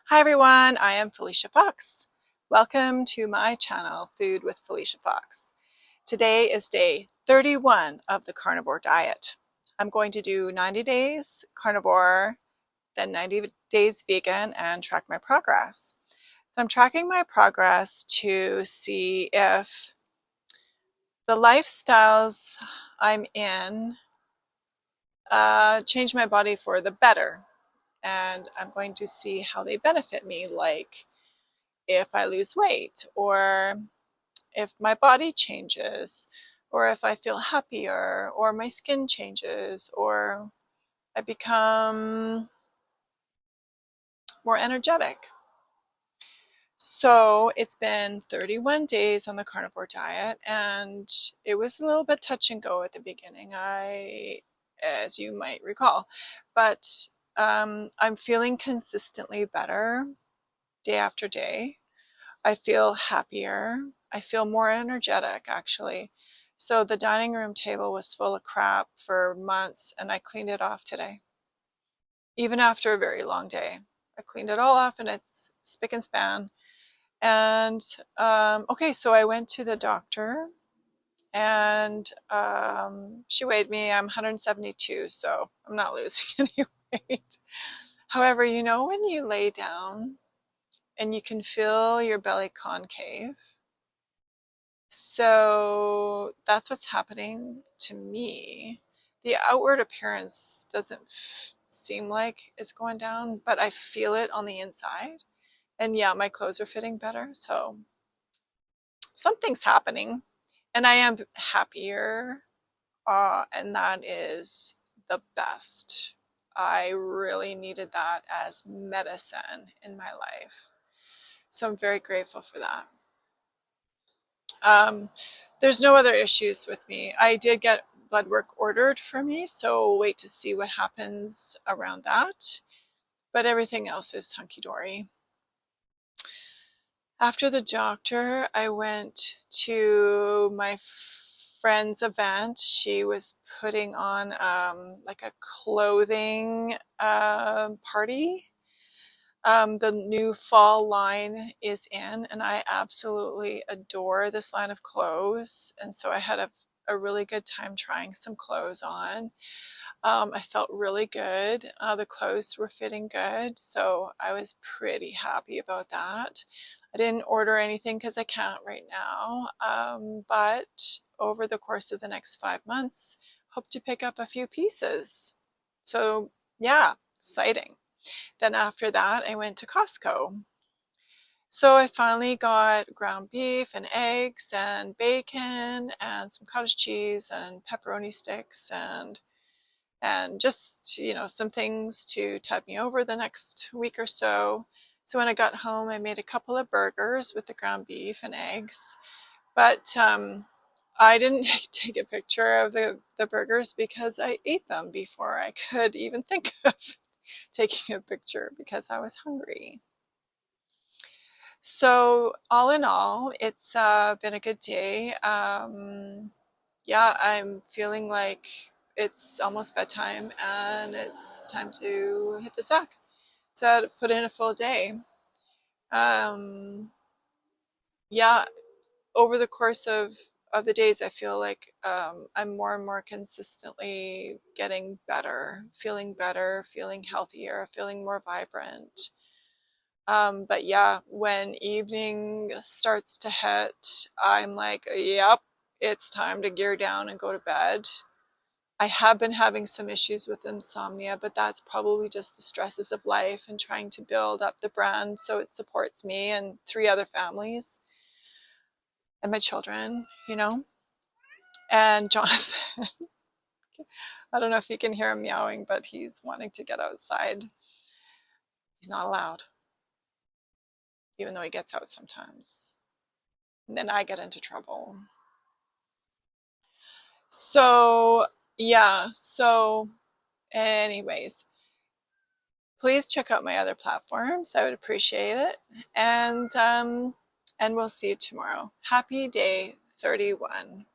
Hi everyone, I am Felicia Fox. Welcome to my channel, Food with Felicia Fox. Today is day 31 of the carnivore diet. I'm going to do 90 days carnivore, then 90 days vegan, and track my progress. So I'm tracking my progress to see if the lifestyles I'm in change my body for the better. And I'm going to see how they benefit me, like if I lose weight, or if my body changes, or if I feel happier, or my skin changes, or I become more energetic. So it's been 31 days on the carnivore diet, and it was a little bit touch and go at the beginning, as you might recall, but I'm feeling consistently better day after day. I feel happier. I feel more energetic, actually. So the dining room table was full of crap for months, and I cleaned it off today. Even after a very long day, I cleaned it all off, and it's spick and span. And okay, so I went to the doctor, and she weighed me. I'm 172, so I'm not losing any weight. However, you know when you lay down and you can feel your belly concave? So that's what's happening to me. The outward appearance doesn't seem like it's going down, but I feel it on the inside. And yeah, my clothes are fitting better. So something's happening. And I am happier. And that is the best. I really needed that as medicine in my life. So I'm very grateful for that. Um, there's no other issues with me. I did get blood work ordered for me, so we'll wait to see what happens around that. But everything else is hunky dory. After the doctor, I went to my friend's event. She was putting on like a clothing party. The new fall line is in, and I absolutely adore this line of clothes. And so I had a really good time trying some clothes on. I felt really good. The clothes were fitting good, so I was pretty happy about that. I didn't order anything because I can't right now, but over the course of the next 5 months, hope to pick up a few pieces. So yeah, exciting. Then after that, I went to Costco. So I finally got ground beef and eggs and bacon and some cottage cheese and pepperoni sticks and just, some things to tide me over the next week or so. So when I got home, I made a couple of burgers with the ground beef and eggs. But I didn't take a picture of the burgers because I ate them before I could even think of taking a picture because I was hungry. So all in all, it's been a good day. Yeah, I'm feeling like it's almost bedtime and it's time to hit the sack. So I had to put in a full day. Um, yeah, over the course of the days, I feel like I'm more and more consistently getting better, feeling healthier, feeling more vibrant. But yeah, when evening starts to hit, I'm like, yep, it's time to gear down and go to bed. I have been having some issues with insomnia, but that's probably just the stresses of life and trying to build up the brand so it supports me and 3 other families and my children. And Jonathan, I don't know if you can hear him meowing, but he's wanting to get outside. He's not allowed, even though he gets out sometimes. And then I get into trouble. So, yeah, so anyways, please check out my other platforms. I would appreciate it. And we'll see you tomorrow. Happy day 31.